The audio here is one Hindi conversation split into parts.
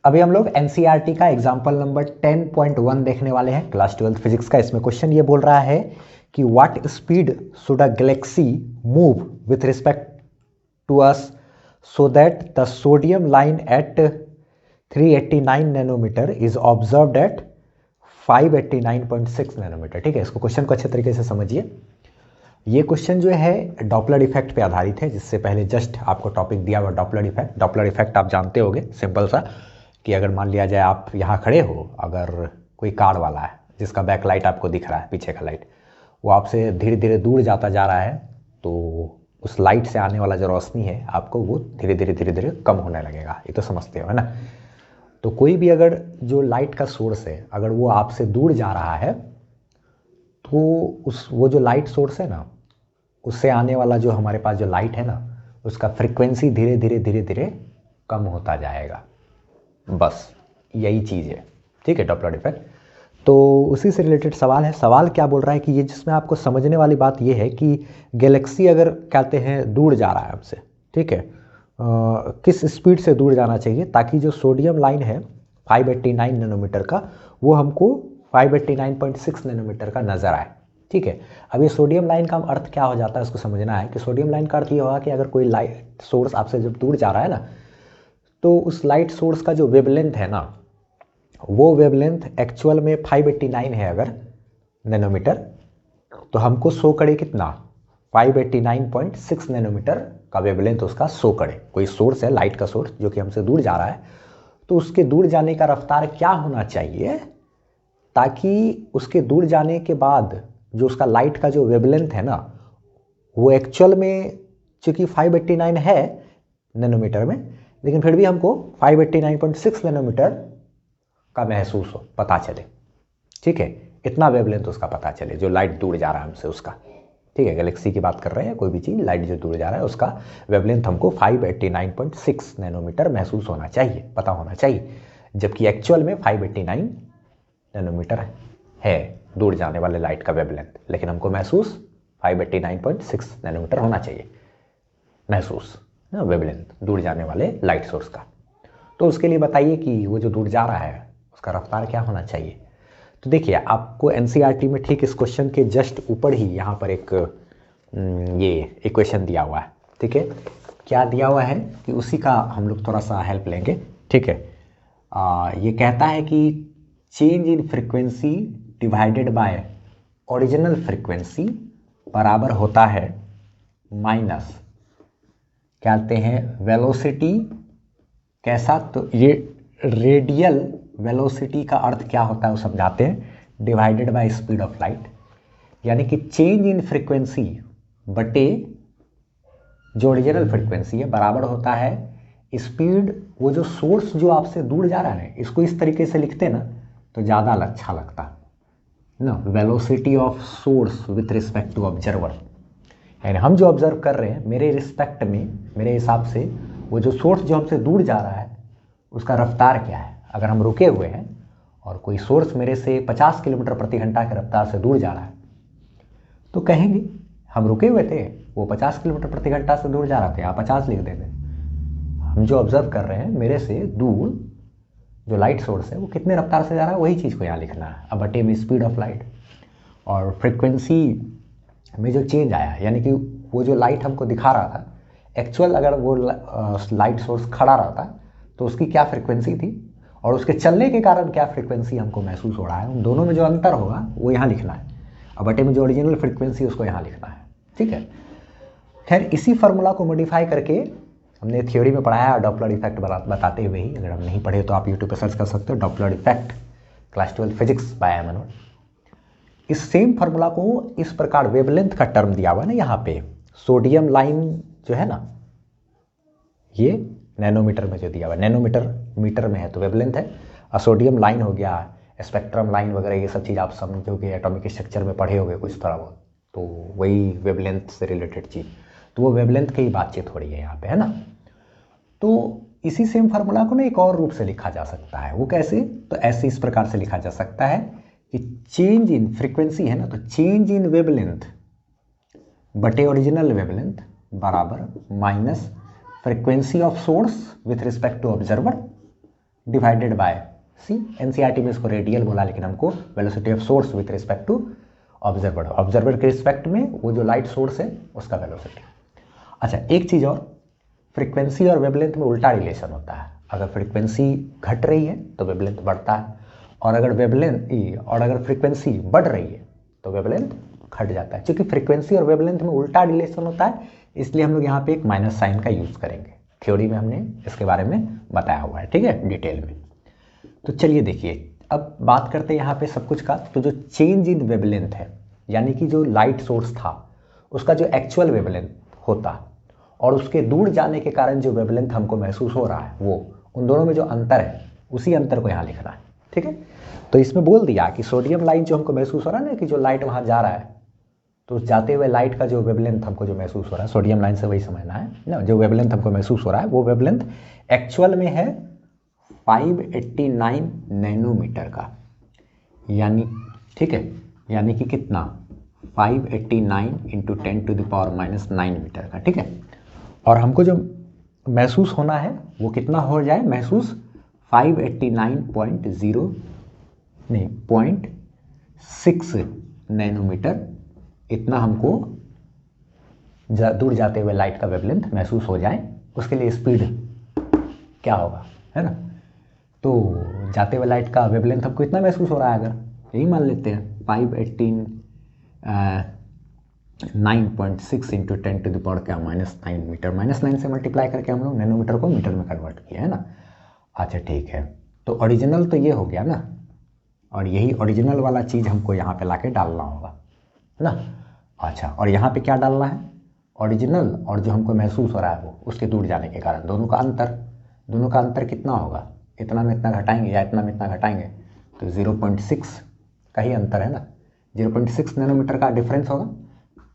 अभी हम लोग एनसीईआरटी का एग्जाम्पल नंबर 10.1 देखने वाले हैं, क्लास 12 फिजिक्स का। इसमें क्वेश्चन ये बोल रहा है कि what speed should a galaxy move with respect to us so that the sodium line at 389 nanometre is observed at 589.6 nanometre. ठीक है, इसको क्वेश्चन को अच्छे तरीके से समझिए। ये क्वेश्चन जो है डॉपलर इफेक्ट पे आधारित है, जिससे पहले जस्ट आपको टॉपिक दिया हुआ डॉपलर इफेक्ट। डॉपलर इफेक्ट आप जानते होंगे, सिंपल सा, कि अगर मान लिया जाए आप यहाँ खड़े हो, अगर कोई कार वाला है जिसका बैक लाइट आपको दिख रहा है, पीछे का लाइट, वो आपसे धीरे धीरे दूर जाता जा रहा है, तो उस लाइट से आने वाला जो रोशनी है आपको वो धीरे धीरे कम होने लगेगा। ये तो समझते हो, है ना। तो कोई भी अगर जो लाइट का सोर्स है, अगर वो आपसे दूर जा रहा है, तो वो जो लाइट सोर्स है ना, उससे आने वाला जो हमारे पास जो लाइट है ना, उसका फ्रीक्वेंसी धीरे धीरे कम होता जाएगा। बस यही चीज़ है, ठीक है, डॉपलर इफेक्ट। तो उसी से रिलेटेड सवाल है। सवाल क्या बोल रहा है कि ये, जिसमें आपको समझने वाली बात ये है कि गैलेक्सी अगर कहते हैं दूर जा रहा है हमसे, ठीक है, किस स्पीड से दूर जाना चाहिए ताकि जो सोडियम लाइन है 589 नैनोमीटर का, वो हमको 589.6 नैनोमीटर का नज़र आए। ठीक है, अब ये सोडियम लाइन का अर्थ क्या हो जाता है, उसको समझना है कि सोडियम लाइन का अर्थ ये होगा कि अगर कोई लाइट सोर्स आपसे जब दूर जा रहा है ना, तो उस लाइट सोर्स का जो वेवलेंथ है ना, वो वेवलेंथ एक्चुअल में 589 है अगर नैनोमीटर, तो हमको शो करे कितना, 589.6 नैनोमीटर का वेवलेंथ उसका शो करे। कोई सोर्स है, लाइट का सोर्स, जो कि हमसे दूर जा रहा है, तो उसके दूर जाने का रफ्तार क्या होना चाहिए ताकि उसके दूर जाने के बाद जो उसका लाइट का जो वेवलेंथ है ना, वो एक्चुअल में चूँकि 589 है नैनोमीटर में, लेकिन फिर भी हमको 589.6 नैनोमीटर का महसूस हो, पता चले। ठीक है, इतना वेवलेंथ उसका पता चले, जो लाइट दूर जा रहा है हमसे उसका। ठीक है, गैलेक्सी की बात कर रहे हैं, कोई भी चीज़, लाइट जो दूर जा रहा है उसका वेवलेंथ हमको 589.6 नैनोमीटर महसूस होना चाहिए, पता होना चाहिए, जबकि एक्चुअल में 589 नैनोमीटर है दूर जाने वाले लाइट का वेवलेंथ, लेकिन हमको महसूस 589.6 नैनोमीटर होना चाहिए, महसूस वेवलेंथ दूर जाने वाले लाइट सोर्स का। तो उसके लिए बताइए कि वो जो दूर जा रहा है उसका रफ्तार क्या होना चाहिए। तो देखिए, आपको एनसीईआरटी में ठीक इस क्वेश्चन के जस्ट ऊपर ही यहाँ पर एक ये इक्वेशन दिया हुआ है। ठीक है, क्या दिया हुआ है कि उसी का हम लोग थोड़ा सा हेल्प लेंगे। ठीक है, ये कहता है कि change in frequency divided by original frequency बराबर होता है माइनस, कहते हैं वेलोसिटी, कैसा, तो ये रेडियल वेलोसिटी का अर्थ क्या होता है वो समझाते हैं, divided by speed of light, यानी कि चेंज इन फ्रीक्वेंसी बटे जो ओरिजिनल फ्रीक्वेंसी है बराबर होता है स्पीड, वो जो सोर्स जो आपसे दूर जा रहा है, इसको इस तरीके से लिखते ना तो ज़्यादा अच्छा लगता ना, velocity of source with respect to observer, यानी हम जो ऑब्जर्व कर रहे हैं मेरे रिस्पेक्ट में, मेरे हिसाब से वो जो सोर्स जो हमसे दूर जा रहा है उसका रफ्तार क्या है। अगर हम रुके हुए हैं और कोई सोर्स मेरे से 50 किलोमीटर प्रति घंटा की रफ्तार से दूर जा रहा है, तो कहेंगे हम रुके हुए थे, वो 50 किलोमीटर प्रति घंटा से दूर जा रहा था, आप 50 लिख देंगे। हम जो ऑब्जर्व कर रहे हैं मेरे से दूर जो लाइट सोर्स है वो कितने रफ्तार से जा रहा है, वही चीज़ को यहाँ लिखना है, अब बटे में स्पीड ऑफ लाइट। और फ्रिक्वेंसी में जो चेंज आया, यानी कि वो जो लाइट हमको दिखा रहा था, एक्चुअल अगर वो लाइट सोर्स खड़ा रहता तो उसकी क्या फ्रिक्वेंसी थी और उसके चलने के कारण क्या फ्रिक्वेंसी हमको महसूस हो रहा है, उन दोनों में जो अंतर होगा वो यहाँ लिखना है, और बटे में जो ओरिजिनल फ्रिक्वेंसी उसको यहाँ लिखना है। ठीक है, खैर इसी फार्मूला को मॉडिफाई करके हमने थ्योरी में पढ़ाया है डॉपलर इफेक्ट बताते हुए ही। अगर हम नहीं पढ़े तो आप यूट्यूब पर सर्च कर सकते हो, Doppler effect class 12 physics by एमनोल्ड। इस सेम फार्मूला को इस प्रकार, वेवलेंथ का टर्म दिया हुआ है ना यहाँ पे, सोडियम लाइन जो है ना, ये नैनोमीटर में जो दिया हुआ है, नैनोमीटर मीटर में है तो वेवलेंथ है, और सोडियम लाइन हो गया, स्पेक्ट्रम लाइन वगैरह, ये सब चीज़ आप समझोगे, एटॉमिक स्ट्रक्चर में पढ़े होगे कुछ थोड़ा बहुत, तो वही वेवलेंथ से रिलेटेड चीज़, तो वो वेवलेंथ की ही बातचीत हो रही है यहाँ पे, है ना। तो इसी सेम फार्मूला को ना एक और रूप से लिखा जा सकता है, वो कैसे, तो ऐसे इस प्रकार से लिखा जा सकता है कि चेंज इन फ्रीक्वेंसी है ना, तो चेंज इन वेवलेंथ बटे ओरिजिनल वेवलेंथ बराबर minus frequency of source with respect to observer divided by c. NCERT में इसको रेडियल बोला, लेकिन हमको velocity of source with respect to observer, observer के रिस्पेक्ट में वो जो लाइट सोर्स है उसका वेलोसिटी। अच्छा, एक चीज़ और, फ्रीक्वेंसी और वेवलेंथ में उल्टा रिलेशन होता है। अगर फ्रीक्वेंसी घट रही है तो वेवलेंथ बढ़ता है, और अगर फ्रीक्वेंसी बढ़ रही है तो वेवलेंथ घट जाता है। क्योंकि फ्रीक्वेंसी और वेवलेंथ में उल्टा रिलेशन होता है, इसलिए हम लोग यहाँ पे एक माइनस साइन का यूज़ करेंगे। थ्योरी में हमने इसके बारे में बताया हुआ है, ठीक है, डिटेल में। तो चलिए देखिए, अब बात करते हैं यहाँ पे सब कुछ का। तो जो चेंज इन वेवलेंथ है, यानी कि जो लाइट सोर्स था उसका जो एक्चुअल वेवलेंथ होता और उसके दूर जाने के कारण जो वेवलेंथ हमको महसूस हो रहा है, वो उन दोनों में जो अंतर है उसी अंतर को यहाँ लिखना है, ठीक है। तो इसमें बोल दिया कि सोडियम लाइन जो हमको महसूस हो रहा है ना, कि जो लाइट वहाँ जा रहा है, तो उस जाते हुए लाइट का जो वेवलेंथ हमको जो महसूस हो रहा है, सोडियम लाइन से वही समझना है ना, जो वेवलेंथ हमको महसूस हो रहा है वो वेवलेंथ एक्चुअल में है 589 नैनोमीटर का, यानी, ठीक है, यानी कि कितना, 589 इंटू 10⁻⁻9 मीटर का, ठीक है। और हमको जो महसूस होना है वो कितना हो जाए महसूस, 0.6 नैनोमीटर, इतना हमको दूर जाते हुए लाइट का वेवलेंथ महसूस हो जाए। उसके लिए स्पीड क्या होगा, है ना। तो जाते हुए लाइट का वेवलेंथ हमको इतना महसूस हो रहा है, अगर यही मान लेते हैं 589.6 इंटू 10⁻⁻9 मीटर, -9 से मल्टीप्लाई करके हम लोग नैनोमीटर को मीटर में कन्वर्ट किया है ना। अच्छा ठीक है, तो ओरिजिनल तो ये हो गया ना, और यही ओरिजिनल वाला चीज़ हमको यहाँ पे लाके डालना होगा ना। अच्छा, और यहाँ पे क्या डालना है, ओरिजिनल और जो हमको महसूस हो रहा है वो, उसके दूर जाने के कारण दोनों का अंतर कितना होगा, इतना में इतना घटाएंगे या इतना में इतना घटाएंगे, तो 0.6 का ही अंतर है ना, 0.6 नैनोमीटर का डिफरेंस होगा।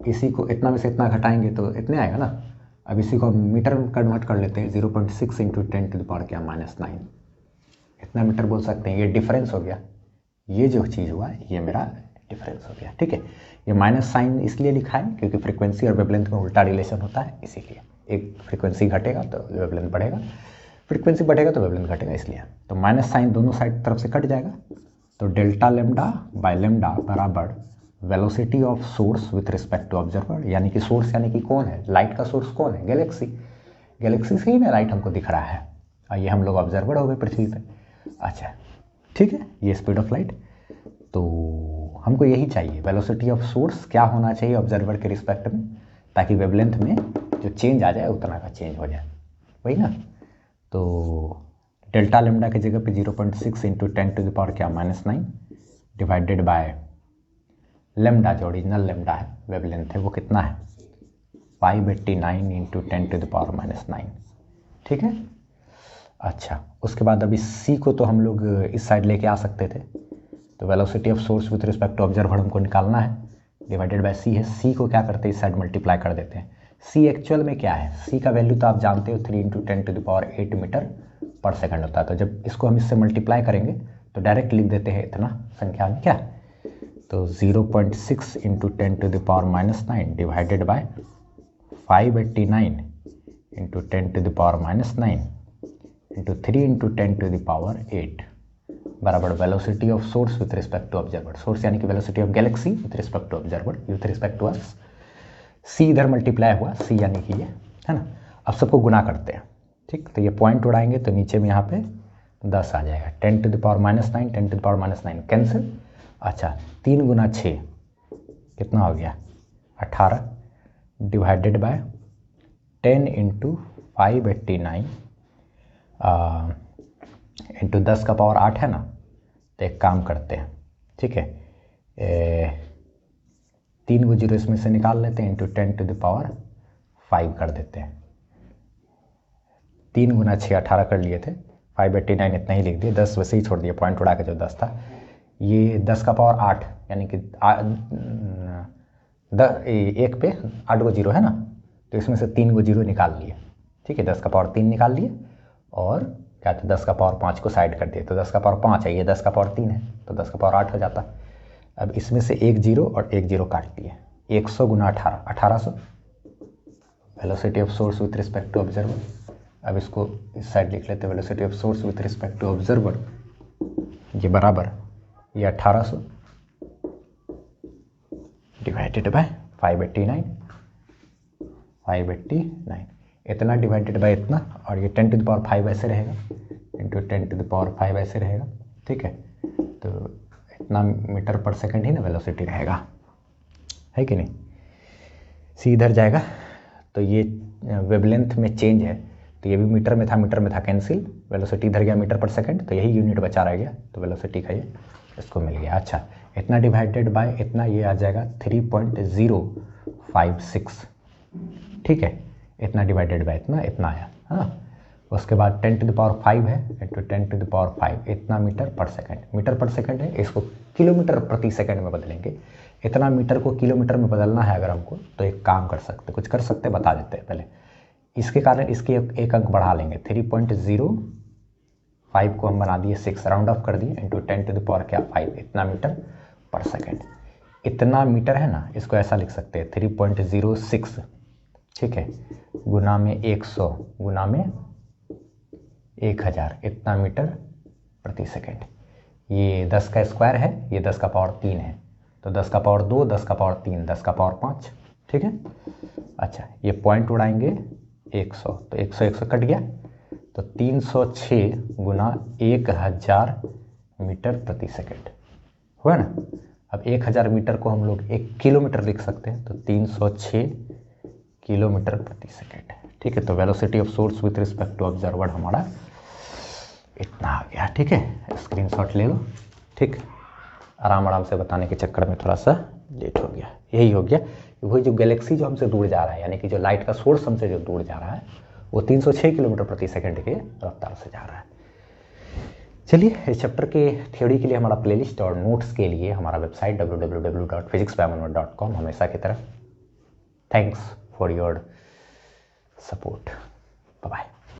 इसी को इतना में से इतना घटाएंगे तो इतने आएगा ना। अब इसी को मीटर में कन्वर्ट कर लेते हैं, 0.6 इंटू 10⁻⁻9, इतना मीटर बोल सकते हैं। ये डिफरेंस हो गया, ये जो चीज़ हुआ ये मेरा डिफरेंस हो गया, ठीक है। ये माइनस साइन इसलिए लिखा है क्योंकि फ्रीक्वेंसी और वेवलेंथ में उल्टा रिलेशन होता है, इसीलिए। एक फ्रीक्वेंसी घटेगा तो वेवलेंथ बढ़ेगा, फ्रीक्वेंसी बढ़ेगा तो वेवलेंथ घटेगा, इसलिए। तो माइनस साइन दोनों साइड तरफ से कट जाएगा, तो डेल्टा लेमडा बाय लेमडा बराबर velocity of source with respect to observer, यानी कि सोर्स यानी कि कौन है, लाइट का सोर्स कौन है, गैलेक्सी से ही ना लाइट हमको दिख रहा है, और ये हम लोग ऑब्जर्वर हो गए पृथ्वी पे। अच्छा ठीक है, ये स्पीड ऑफ लाइट। तो हमको यही चाहिए, वेलोसिटी ऑफ सोर्स क्या होना चाहिए ऑब्जर्वर के रिस्पेक्ट में, ताकि वेवलेंथ में जो चेंज आ जाए उतना का चेंज हो जाए, वही ना। तो डेल्टा लेमडा की जगह पे 0.6 इंटू 10⁻⁻9 डिवाइडेड बाय लेमडा, जो ओरिजिनल लेमडा है, वेवलेंथ है, वो कितना है 589 इंटू 10⁻⁻9, ठीक है। अच्छा, उसके बाद अभी सी को तो हम लोग इस साइड लेके आ सकते थे, तो velocity of source with respect to observer हमको निकालना है, डिवाइडेड बाय सी है। सी को क्या करते हैं, इस साइड मल्टीप्लाई कर देते हैं। सी एक्चुअल में क्या है, सी का वैल्यू तो आप जानते हो 3 इंटू 10⁸ मीटर पर सेकंड होता है। तो जब इसको हम इससे मल्टीप्लाई करेंगे तो डायरेक्ट लिख देते हैं इतना संख्या में, क्या, तो 0.6 into 10⁻⁻9 divided by 589 into 10⁻⁻9 into 3 into 10⁸ बराबर velocity of source with respect to observer. Source यानी कि velocity of galaxy with respect to observer, with respect to us. C इधर मल्टीप्लाई हुआ, सी यानी कि ये है ना। अब सबको गुना करते हैं, ठीक। तो ये पॉइंट उड़ाएंगे तो नीचे में यहाँ पे 10 आ जाएगा, 10⁻⁻9 10⁻⁻9 कैंसिल। अच्छा, 3 गुना 6 कितना हो गया 18, डिवाइडेड बाय 10 इंटू 589 इंटू 10 का पावर 8 है ना। तो एक काम करते हैं, ठीक है, 3 को 0 इसमें से निकाल लेते हैं, इंटू 10⁵ कर देते हैं। 3 गुना 6 18 कर लिए थे, 589 इतना ही लिख दिए, 10 वैसे ही छोड़ दिए, पॉइंट उड़ा के जो 10 था। ये 10 का पावर 8 यानी कि 1 पे 8 को 0 है ना, तो इसमें से 3 को 0 निकाल लिए, ठीक है। 10 का पावर 3 निकाल लिए, और क्या था 10 का पावर 5 को साइड कर दिए, तो 10 का पावर 5 है, ये 10 का पावर 3 है, तो 10 का पावर 8 हो जाता। अब इसमें से 1 0 और 1 0 काट दिए, 100 गुना 18 1800 velocity of source with respect to observer अब इसको इस साइड लिख लेते हैं, velocity of source with respect to observer, ये बराबर ये 1800 डिवाइडेड बाय 589 इतना डिवाइडेड बाय इतना, और ये 10 टू द पावर 5 ऐसे रहेगा, इंटू 10 टू द पावर 5 ऐसे रहेगा, ठीक है। तो इतना मीटर पर सेकंड ही ना वेलोसिटी रहेगा, है कि नहीं। सी इधर जाएगा तो ये वेवलेंथ में चेंज है, तो ये भी मीटर में था कैंसिल, वेलोसिटी इधर गया मीटर पर सेकंड, तो यही यूनिट बचा रह गया, तो वेलोसिटी का ये इसको मिल गया। अच्छा, इतना डिवाइडेड बाय इतना, ये आ जाएगा 3.056, ठीक है। इतना डिवाइडेड बाय इतना आया, हाँ। उसके बाद 10 टू द पावर 5 है, इंटू 10 टू द पावर 5 इतना मीटर पर सेकंड है, इसको किलोमीटर प्रति सेकंड में बदलेंगे। इतना मीटर को किलोमीटर में बदलना है अगर हमको, तो एक काम कर सकते, कुछ कर सकते, बता देते हैं पहले। इसके कारण इसके एक अंक बढ़ा लेंगे, 3.05 को हम बना दिए 6, राउंड ऑफ कर दिए, इंटू 10 टू द पावर क्या 5 इतना मीटर पर सेकंड। इतना मीटर है ना, इसको ऐसा लिख सकते हैं 3.06, ठीक है, गुना में 100 गुना में 1000 इतना मीटर प्रति सेकंड। ये 10 का स्क्वायर है, ये 10 का पावर 3 है, तो 10 का पावर 2, 10 का पावर 3, 10 का पावर 5, ठीक है। अच्छा, ये पॉइंट उड़ाएंगे 100, तो 100 कट गया, तो 306 गुना 1000 मीटर प्रति सेकंड हुआ ना। अब 1000 मीटर को हम लोग 1 किलोमीटर लिख सकते हैं, तो 306 किलोमीटर प्रति सेकंड, ठीक है। तो velocity of source with respect to observer हमारा इतना आ गया, ठीक है। स्क्रीनशॉट ले लो, ठीक। आराम से बताने के चक्कर में थोड़ा सा लेट हो गया, यही हो गया। वही जो गैलेक्सी जो हमसे दूर जा रहा है, यानी कि जो लाइट का सोर्स हमसे जो दूर जा रहा है, वो 306 किलोमीटर प्रति सेकंड के रफ्तार से जा रहा है। चलिए, इस चैप्टर के थ्योरी के लिए हमारा प्लेलिस्ट और नोट्स के लिए हमारा वेबसाइट www.physicsbymanwar.com हमेशा की तरह। Thanks for your support, bye bye.